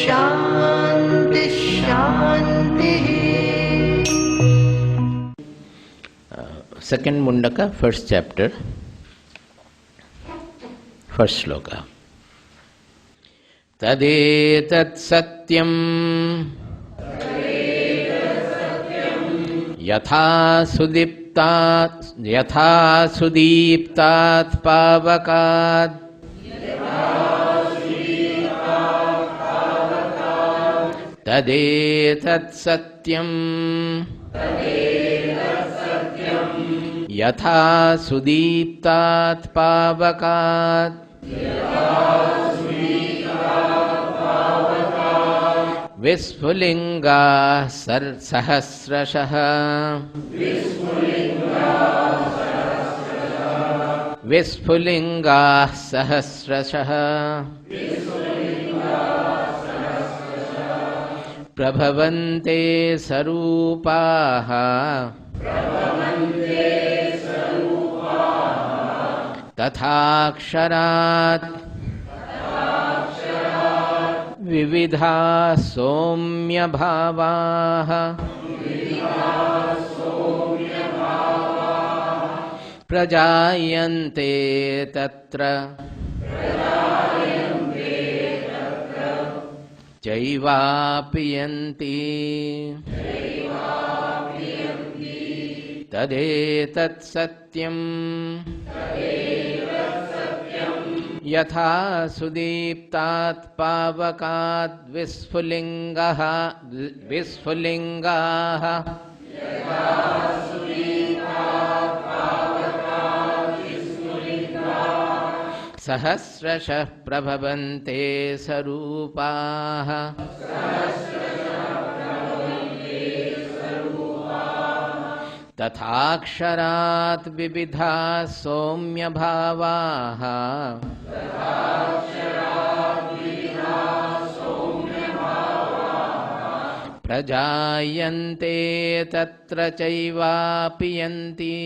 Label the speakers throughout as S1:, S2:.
S1: Shanti Shanti.
S2: Second Mundaka, first chapter, first sloka. Tadetat satyam yatha sudiptat pavakat tadetat satyam yatha sudiptat pavakat Visfulinga sahasrashah Visfulinga sahasrashah Prabhavante sarupaha Tathaksharat Vividha somya bhavaha Prajayante tatra Jaivapiyanti Tadetat satyam Yatha sudiptat pavakat visfulingaha Sahasrashah prabhavante sarupaha Tathaksharat vividha somya bhavaha Prajayante tatra chaivapiyanti.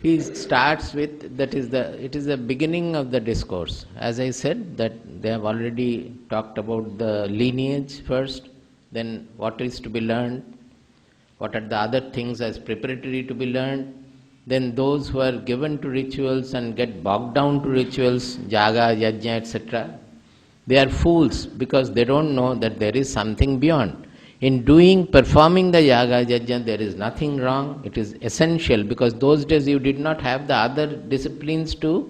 S2: He starts with, it is the beginning of the discourse. As I said, that they have already talked about the lineage first, then what is to be learned, what are the other things as preparatory to be learned, then those who are given to rituals and get bogged down to rituals, jaga, yajna, etc., they are fools because they don't know that there is something beyond. In performing the yaga, yajna, there is nothing wrong. It is essential because those days you did not have the other disciplines to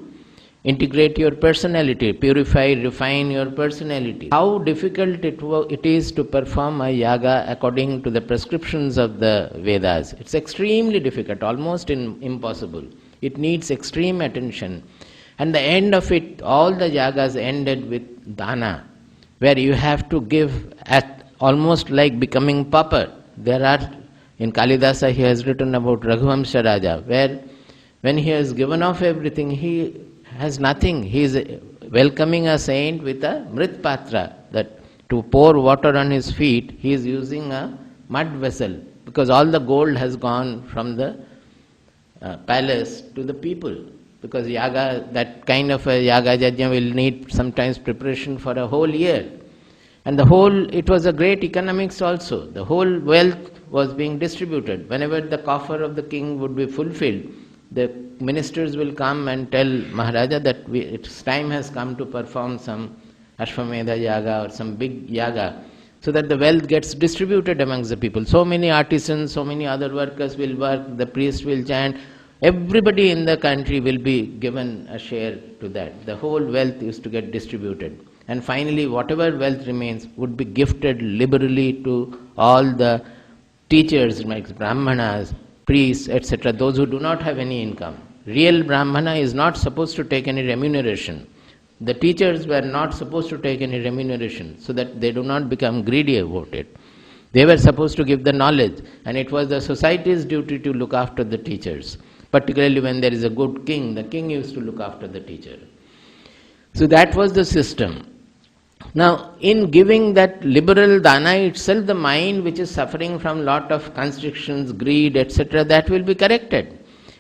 S2: integrate your personality, purify, refine your personality. How difficult it is to perform a yaga according to the prescriptions of the Vedas. It's extremely difficult, almost impossible. It needs extreme attention. And the end of it, all the yagas ended with dana, where you have to give at almost like becoming pauper. There are, in Kalidasa he has written about Raghuvamsha Raja, where when he has given off everything, he has nothing. He is welcoming a saint with a mrit patra, that to pour water on his feet, he is using a mud vessel, because all the gold has gone from the palace to the people. Because yaga, that kind of a yaga yajna will need sometimes preparation for a whole year. And it was a great economics also. The whole wealth was being distributed. Whenever the coffer of the king would be fulfilled, the ministers will come and tell Maharaja that its time has come to perform some Ashwamedha yaga or some big yaga, so that the wealth gets distributed amongst the people. So many artisans, so many other workers will work, the priest will chant, everybody in the country will be given a share to that. The whole wealth is to get distributed. And finally, whatever wealth remains would be gifted liberally to all the teachers, like brahmanas, priests, etc., those who do not have any income. Real brahmana is not supposed to take any remuneration. The teachers were not supposed to take any remuneration, so that they do not become greedy about it. They were supposed to give the knowledge, and it was the society's duty to look after the teachers. Particularly when there is a good king, the king used to look after the teacher. So that was the system. Now, in giving that liberal dana itself, the mind which is suffering from lot of constrictions, greed, etc., that will be corrected.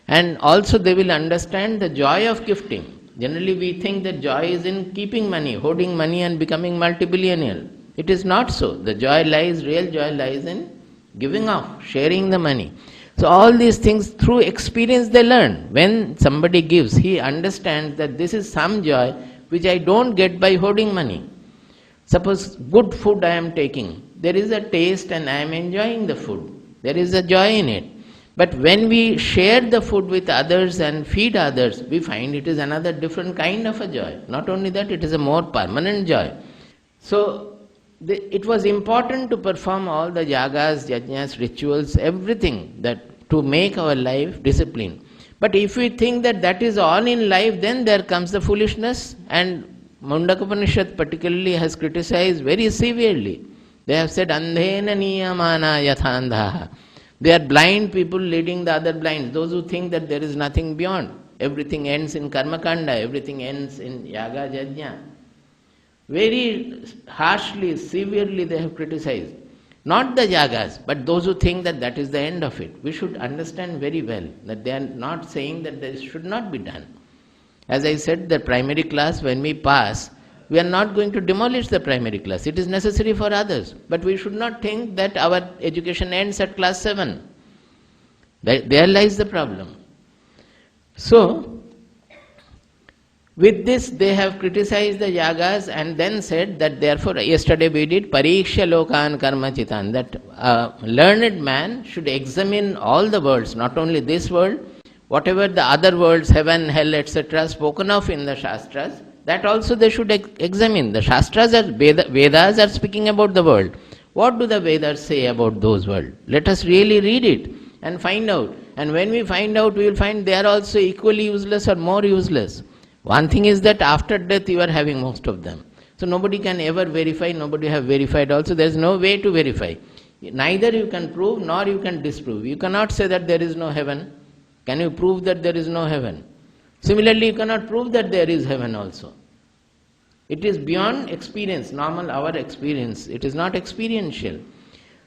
S2: And also they will understand the joy of gifting. Generally we think that joy is in keeping money, hoarding money and becoming multi-billionaire. It is not so. The real joy lies in giving off, sharing the money. So all these things through experience they learn. When somebody gives, he understands that this is some joy which I don't get by hoarding money. Suppose good food I am taking, there is a taste and I am enjoying the food. There is a joy in it. But when we share the food with others and feed others, we find it is another different kind of a joy. Not only that, it is a more permanent joy. So it was important to perform all the yagas, yajnas, rituals, everything that to make our life disciplined. But if we think that that is all in life, then there comes the foolishness, and Mundakopanishad particularly has criticized very severely. They have said, Andhena niyamana yathandhaha. They are blind people leading the other blind. Those who think that there is nothing beyond. Everything ends in karma kanda, everything ends in yaga, yajna. Very harshly, severely they have criticized. Not the yagas, but those who think that that is the end of it. We should understand very well that they are not saying that this should not be done. As I said, the primary class, when we pass, we are not going to demolish the primary class. It is necessary for others. But we should not think that our education ends at class 7. There lies the problem. So, with this they have criticized the yagas and then said that therefore, yesterday we did Pariksha Lokan Karma Chitan, that a learned man should examine all the worlds, not only this world, whatever the other worlds, heaven, hell, etc., spoken of in the Shastras, that also they should examine. The Shastras, Vedas are speaking about the world. What do the Vedas say about those worlds? Let us really read it and find out. And when we find out, we will find they are also equally useless or more useless. One thing is that after death you are having most of them. So nobody can ever verify, nobody have verified also. There is no way to verify. Neither you can prove nor you can disprove. You cannot say that there is no heaven. Can you prove that there is no heaven? Similarly, you cannot prove that there is heaven also. It is beyond experience, normal, our experience. It is not experiential.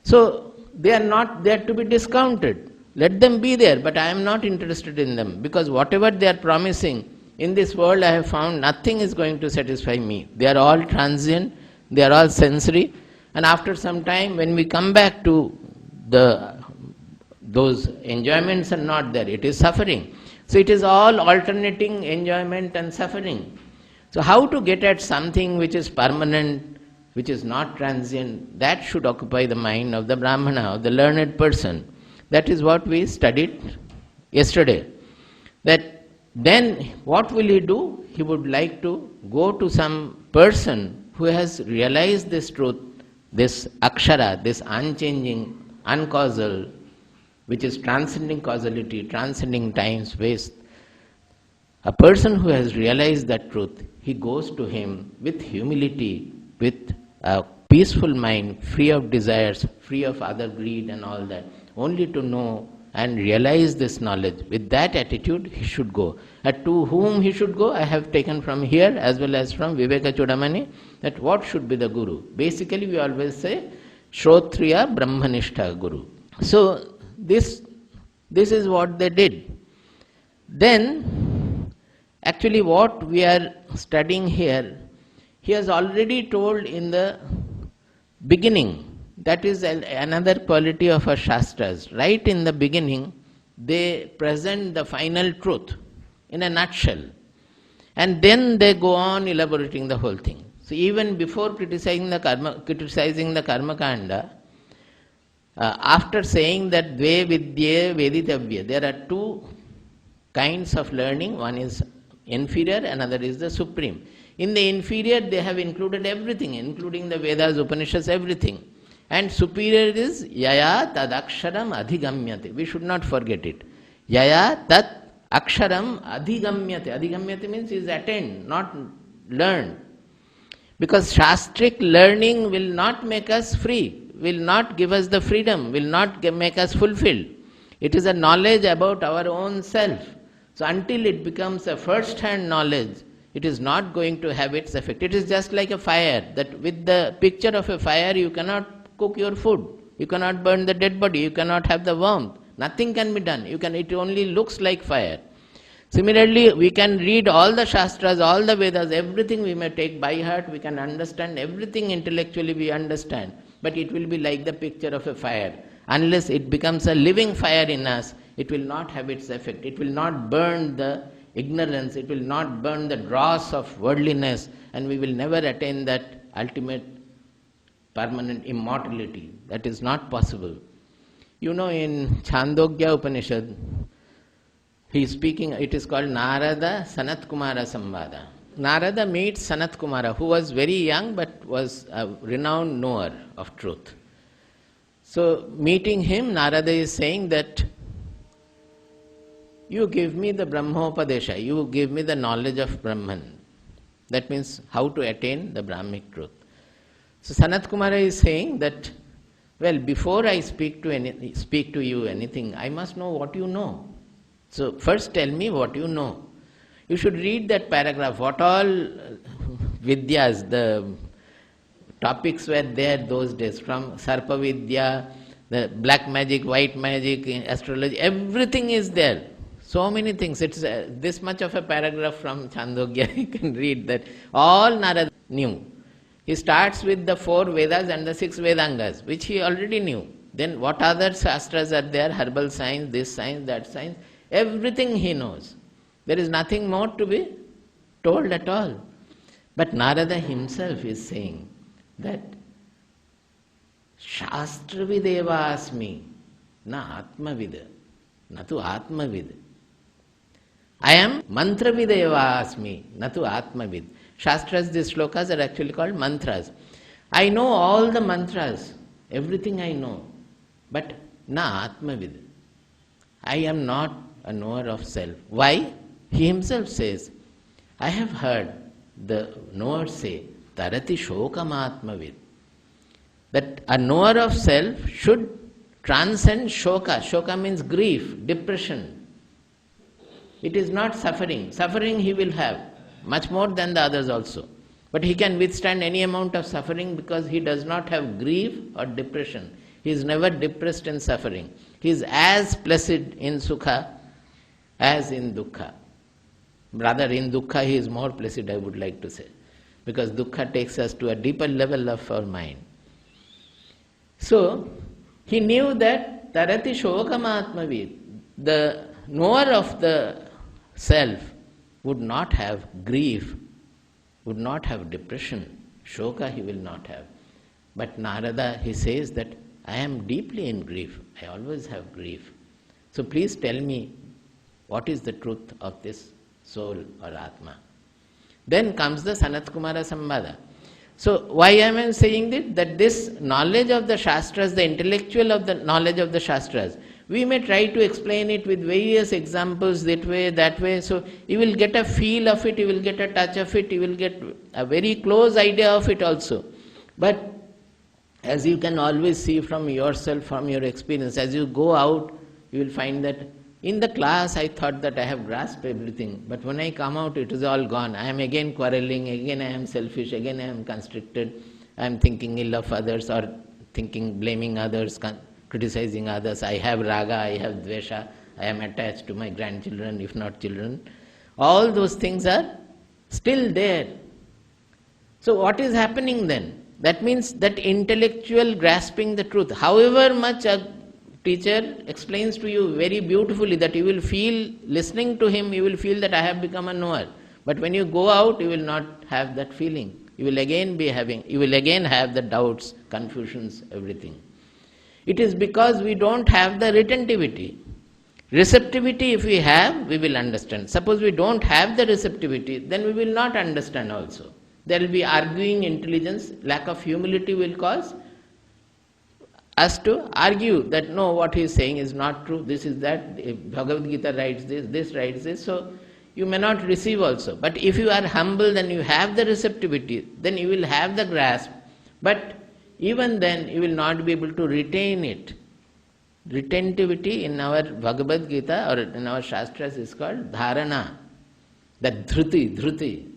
S2: So, they are not there to be discounted. Let them be there, but I am not interested in them. Because whatever they are promising, in this world I have found nothing is going to satisfy me. They are all transient, they are all sensory. And after some time, when we come back to those enjoyments are not there, it is suffering. So it is all alternating enjoyment and suffering. So how to get at something which is permanent, which is not transient, that should occupy the mind of the Brahmana, of the learned person. That is what we studied yesterday. That then what will he do? He would like to go to some person who has realized this truth, this akshara, this unchanging, uncausal, which is transcending causality, transcending time, space. A person who has realized that truth, he goes to him with humility, with a peaceful mind, free of desires, free of other greed and all that, only to know and realize this knowledge. With that attitude, he should go. And to whom he should go, I have taken from here as well as from Viveka Chudamani, that what should be the Guru. Basically, we always say, Shrotriya Brahmanishta Guru. So, this is what they did. Then, actually what we are studying here, he has already told in the beginning. That is another quality of our Shastras. Right in the beginning, they present the final truth in a nutshell. And then they go on elaborating the whole thing. So even before criticizing the karma kanda, after saying that dve vidye veditavya, there are two kinds of learning. One is inferior, another is the supreme. In the inferior, they have included everything, including the Vedas, Upanishads, everything. And superior is yaya tad aksharam adhigamyate. We should not forget it. Yaya tad aksharam adhigamyate. Adhigamyate means is attained, not learned. Because shastric learning will not make us free, will not give us the freedom, will not make us fulfilled. It is a knowledge about our own self. So until it becomes a first-hand knowledge, it is not going to have its effect. It is just like a fire, that with the picture of a fire you cannot cook your food, you cannot burn the dead body, you cannot have the warmth. Nothing can be done. It only looks like fire. Similarly, we can read all the Shastras, all the Vedas, everything we may take by heart, we can understand everything intellectually we understand, but it will be like the picture of a fire. Unless it becomes a living fire in us, it will not have its effect. It will not burn the ignorance, it will not burn the dross of worldliness, and we will never attain that ultimate permanent immortality. That is not possible. You know, in Chandogya Upanishad, he is speaking, it is called Narada Sanat Kumara Samvada. Narada meets Sanat Kumara, who was very young but was a renowned knower of truth. So, meeting him, Narada is saying that, you give me the Brahmopadesha, you give me the knowledge of Brahman. That means how to attain the Brahmic truth. So, Sanat Kumara is saying that, well, before I speak to you anything, I must know what you know. So, first tell me what you know. You should read that paragraph, what all Vidyas, the topics were there those days, from Sarpa Vidya, the black magic, white magic, astrology, everything is there. So many things. It's this much of a paragraph from Chandogya, you can read that. All Narada knew. He starts with the 4 Vedas and the 6 Vedangas, which he already knew. Then what other Shastras are there, herbal science, this science, that science, everything he knows. There is nothing more to be told at all. But Narada himself is saying that Shastravideva asmi, na atmavid, na tu atmavid. I am mantravideva asmi, na tu atmavid. Shastras, these shlokas are actually called mantras. I know all the mantras, everything I know, but na atmavid. I am not a knower of self. Why? He himself says, I have heard the knower say, Tarati shokam atmavid. That a knower of self should transcend shoka. Shoka means grief, depression. It is not suffering. Suffering he will have, much more than the others also. But he can withstand any amount of suffering because he does not have grief or depression. He is never depressed in suffering. He is as placid in sukha as in dukkha. Rather, in dukkha he is more placid, I would like to say. Because dukkha takes us to a deeper level of our mind. So, he knew that Tarati Shokam Atmavid, the knower of the self, would not have grief, would not have depression. Shoka he will not have. But Narada, he says that I am deeply in grief. I always have grief. So please tell me what is the truth of this soul or Atma. Then comes the Sanat Kumara Samvada. So why am I saying this? That this knowledge of the Shastras, the intellectual of the knowledge of the Shastras, we may try to explain it with various examples, that way, that way. So you will get a feel of it, you will get a touch of it, you will get a very close idea of it also. But as you can always see from yourself, from your experience, as you go out, you will find that in the class I thought that I have grasped everything, but when I come out it is all gone. I am again quarreling, again I am selfish, again I am constricted, I am thinking ill of others or blaming others, criticizing others. I have raga, I have dvesha, I am attached to my grandchildren, if not children. All those things are still there. So what is happening then? That means that intellectual grasping the truth, however much a teacher explains to you very beautifully, that you will feel, listening to him, you will feel that I have become a knower. But when you go out, you will not have that feeling. You will again have the doubts, confusions, everything. It is because we don't have the retentivity. Receptivity if we have, we will understand. Suppose we don't have the receptivity, then we will not understand also. There will be arguing intelligence, lack of humility will cause us to argue that no, what he is saying is not true, this is that, if Bhagavad Gita writes this writes this, so you may not receive also. But if you are humble, then you have the receptivity, then you will have the grasp. But even then you will not be able to retain it. Retentivity in our Bhagavad Gita or in our Shastras is called dharana, that dhruti.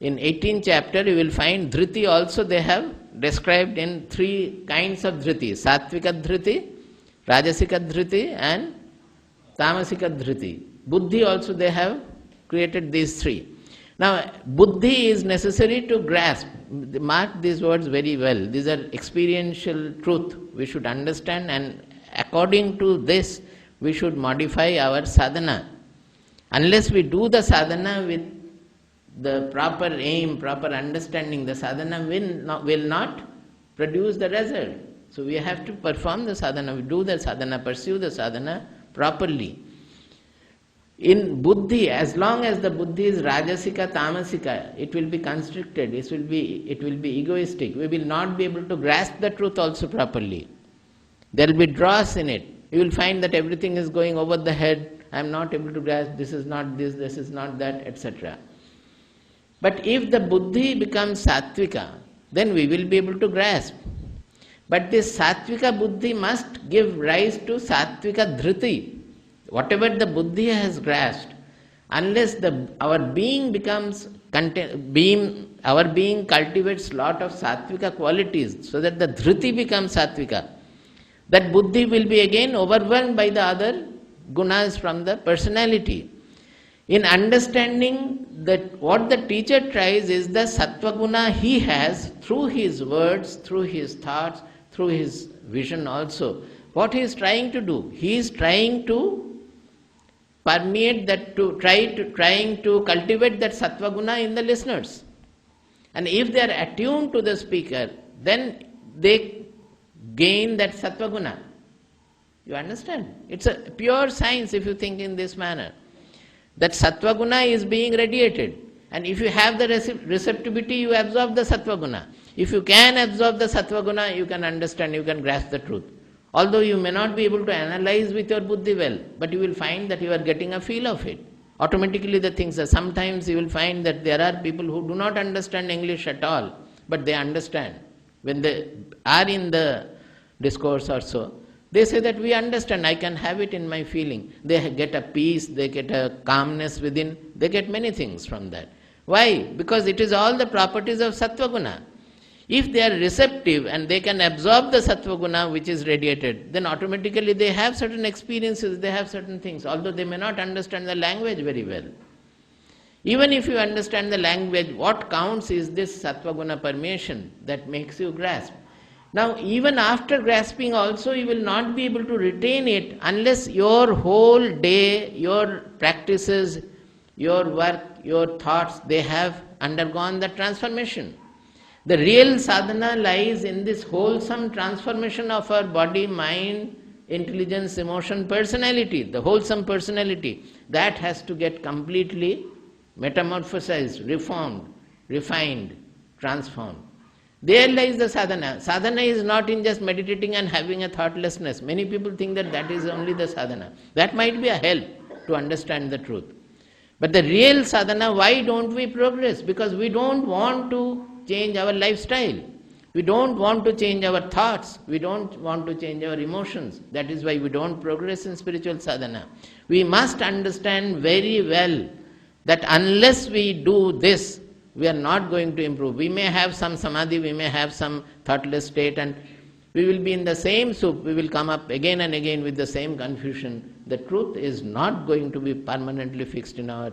S2: In 18th chapter you will find dhruti also they have described in 3 kinds of dhruti: sattvika dhruti, rajasika dhruti and tamasika dhriti. Buddhi also they have created these three. Now, buddhi is necessary to grasp. Mark these words very well. These are experiential truth. We should understand, and according to this, we should modify our sadhana. Unless we do the sadhana with the proper aim, proper understanding, the sadhana will not produce the result. So we have to perform the sadhana, we do the sadhana, pursue the sadhana properly. In buddhi, as long as the buddhi is rajasika, tamasika, it will be constricted, it will be egoistic. We will not be able to grasp the truth also properly. There will be dross in it. You will find that everything is going over the head. I am not able to grasp, this is not this is not that, etc. But if the buddhi becomes sattvika, then we will be able to grasp. But this sattvika buddhi must give rise to sattvika dhriti. Whatever the buddhi has grasped, unless our being cultivates lot of sattvika qualities, so that the dhriti becomes sattvika, that buddhi will be again overwhelmed by the other gunas from the personality. In understanding that what the teacher tries is the sattva guna he has through his words, through his thoughts, through his vision also. What he is trying to do? He is trying to permeate that, trying to cultivate that sattva guna in the listeners. And if they are attuned to the speaker, then they gain that sattva guna. You understand? It's a pure science if you think in this manner. That sattva guna is being radiated. And if you have the receptivity, you absorb the sattva guna. If you can absorb the sattva guna, you can understand, you can grasp the truth. Although you may not be able to analyze with your buddhi well, but you will find that you are getting a feel of it. Automatically the things are, sometimes you will find that there are people who do not understand English at all, but they understand. When they are in the discourse or so, they say that we understand, I can have it in my feeling. They get a peace, they get a calmness within, they get many things from that. Why? Because it is all the properties of sattva guna. If they are receptive and they can absorb the sattva guna which is radiated, then automatically they have certain experiences, they have certain things, although they may not understand the language very well. Even if you understand the language, what counts is this sattva guna permeation that makes you grasp. Now, even after grasping also, you will not be able to retain it unless your whole day, your practices, your work, your thoughts, they have undergone the transformation. The real sadhana lies in this wholesome transformation of our body, mind, intelligence, emotion, personality, the wholesome personality. That has to get completely metamorphosized, reformed, refined, transformed. There lies the sadhana. Sadhana is not in just meditating and having a thoughtlessness. Many people think that that is only the sadhana. That might be a help to understand the truth. But the real sadhana, why don't we progress? Because we don't want to change our lifestyle. We don't want to change our thoughts. We don't want to change our emotions. That is why we don't progress in spiritual sadhana. We must understand very well that unless we do this, we are not going to improve. We may have some samadhi, we may have some thoughtless state, and we will be in the same soup. We will come up again and again with the same confusion. The truth is not going to be permanently fixed in our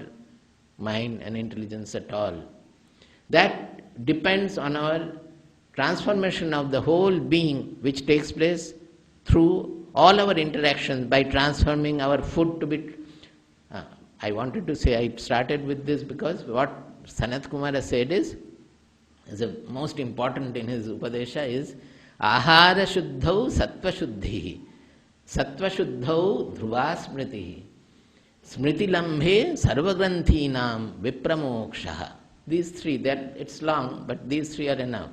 S2: mind and intelligence at all. That depends on our transformation of the whole being, which takes place through all our interactions by transforming our food to be... I wanted to say, I started with this because what Sanat Kumara said is the most important in his Upadesha is Ahara Shuddhau Sattva Shuddhihi Sattva Shuddhau Dhruva Smritihi Smriti Lambhe Sarvagranthīnām Vipramokshaha. These three, that it's long, but these three are enough.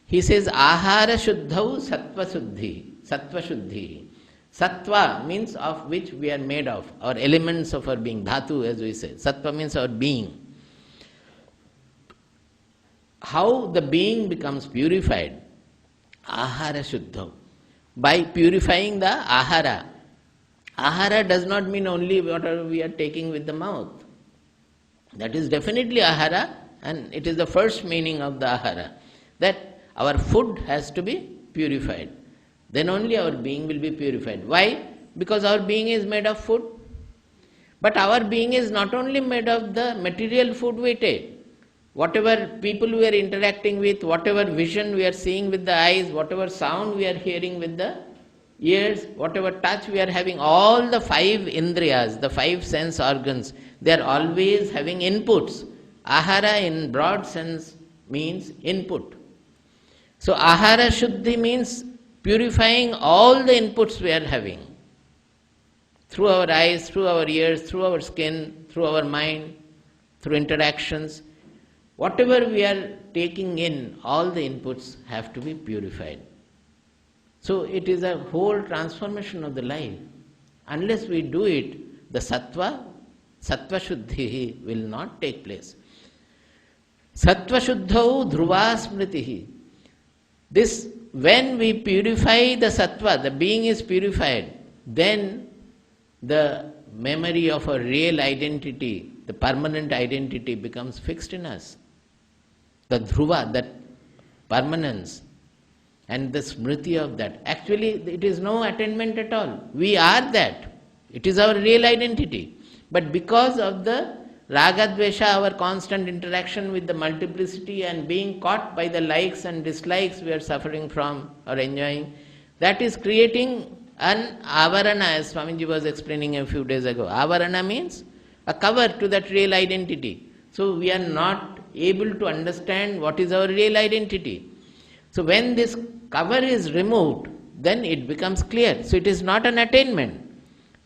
S2: He says Ahara Shuddhau Sattva Shuddhihi Sattva Shuddhihi. Sattva means of which we are made of, our elements of our being, dhatu as we say. Sattva means our being. How the being becomes purified? Ahara Shuddha. By purifying the ahara. Ahara does not mean only whatever we are taking with the mouth. That is definitely ahara, and it is the first meaning of the ahara. That our food has to be purified. Then only our being will be purified. Why? Because our being is made of food. But our being is not only made of the material food we take. Whatever people we are interacting with, whatever vision we are seeing with the eyes, whatever sound we are hearing with the ears, whatever touch we are having, all the five indriyas, the five sense organs, they are always having inputs. Ahara in broad sense means input. So ahara shuddhi means purifying all the inputs we are having. Through our eyes, through our ears, through our skin, through our mind, through interactions. Whatever we are taking in, all the inputs have to be purified. So it is a whole transformation of the life. Unless we do it, the sattva shuddhi will not take place. Sattva shuddhau dhruva smritihi. This, when we purify the sattva, the being is purified, then the memory of a real identity, the permanent identity becomes fixed in us. The dhruva, that permanence, and the smriti of that. Actually, it is no attainment at all. We are that. It is our real identity. But because of the ragadvesha, our constant interaction with the multiplicity and being caught by the likes and dislikes we are suffering from or enjoying, that is creating an avarana, as Swamiji was explaining a few days ago. Avarana means a cover to that real identity. So we are not able to understand what is our real identity. So when this cover is removed, then it becomes clear. So it is not an attainment.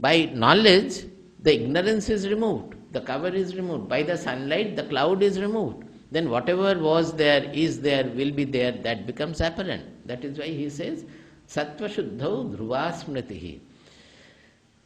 S2: By knowledge, the ignorance is removed, the cover is removed. By the sunlight, the cloud is removed. Then whatever was there, is there, will be there, that becomes apparent. That is why he says, Sattva Shuddhau Dhruva Smritihi.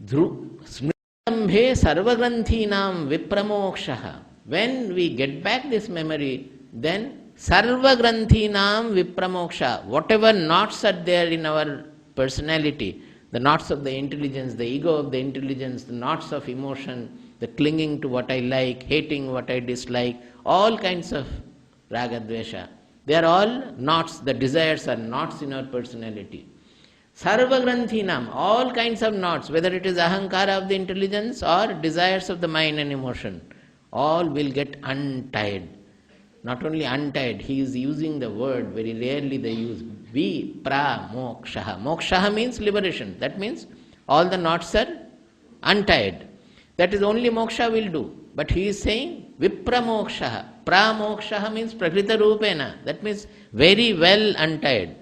S2: Smritambhe Sarvagranthinaam Vipramokshaha. When we get back this memory, then Sarvagranthinaam Vipramoksha. Whatever knots are there in our personality, the knots of the intelligence, the ego of the intelligence, the knots of emotion, the clinging to what I like, hating what I dislike, all kinds of ragadvesha. They are all knots, the desires are knots in our personality. Sarvagranthinaam, all kinds of knots, whether it is ahankara of the intelligence or desires of the mind and emotion, all will get untied. Not only untied, he is using the word, very rarely they use vipramokshaha. Mokshaha means liberation. That means all the knots are untied. That is only moksha will do. But he is saying vipramokshaha. Pramokshaha means prakrita rupena. That means very well untied.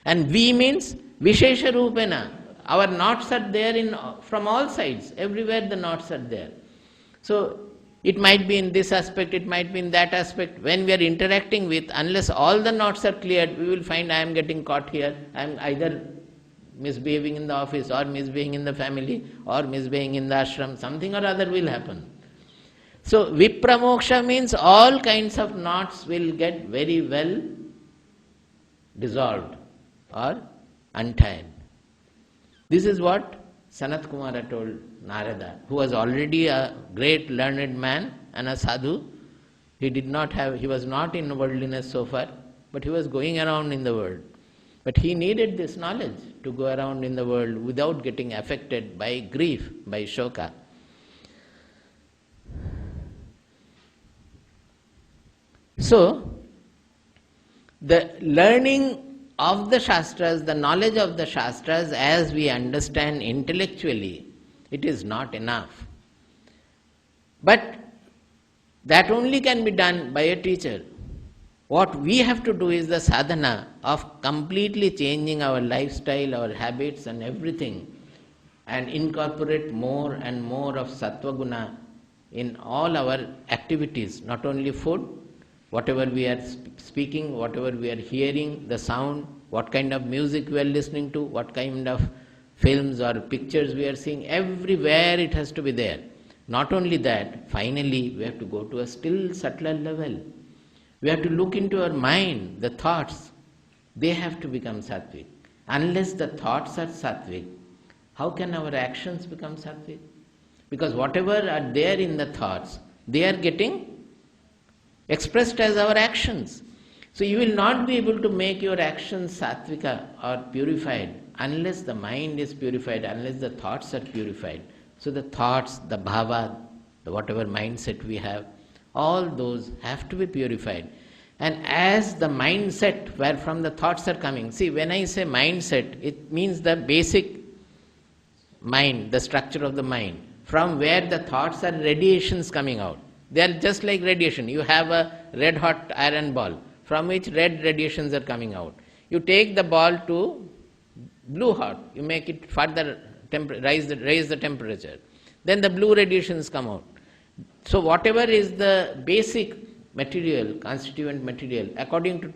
S2: And vi means vishesha rupena. Our knots are there from all sides. Everywhere the knots are there. So it might be in this aspect, it might be in that aspect. When we are interacting with, unless all the knots are cleared, we will find I am getting caught here. I am either misbehaving in the office or misbehaving in the family or misbehaving in the ashram. Something or other will happen. So vipramoksha means all kinds of knots will get very well dissolved or untied. This is what Sanat Kumara told Narada, who was already a great learned man and a sadhu. He was not in worldliness so far, but he was going around in the world. But he needed this knowledge to go around in the world without getting affected by grief, by shoka. So, the learning of the Shastras, the knowledge of the Shastras as we understand intellectually, it is not enough. But that only can be done by a teacher. What we have to do is the sadhana of completely changing our lifestyle, our habits and everything, and incorporate more and more of sattva guna in all our activities, not only food, whatever we are speaking, whatever we are hearing, the sound, what kind of music we are listening to, what kind of films or pictures we are seeing, everywhere it has to be there. Not only that, finally we have to go to a still subtler level. We have to look into our mind, the thoughts, they have to become sattvic. Unless the thoughts are sattvic, how can our actions become sattvic? Because whatever are there in the thoughts, they are getting expressed as our actions. So you will not be able to make your actions sattvika or purified unless the mind is purified, unless the thoughts are purified. So the thoughts, the bhava, the whatever mindset we have, all those have to be purified. And as the mindset where from the thoughts are coming, see, when I say mindset, it means the basic mind, the structure of the mind, from where the thoughts are radiations coming out. They are just like radiation. You have a red hot iron ball from which red radiations are coming out. You take the ball to blue hot, you make it further raise the temperature. Then the blue radiations come out. So whatever is the basic material, constituent material, according to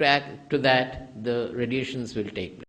S2: that, the radiations will take place.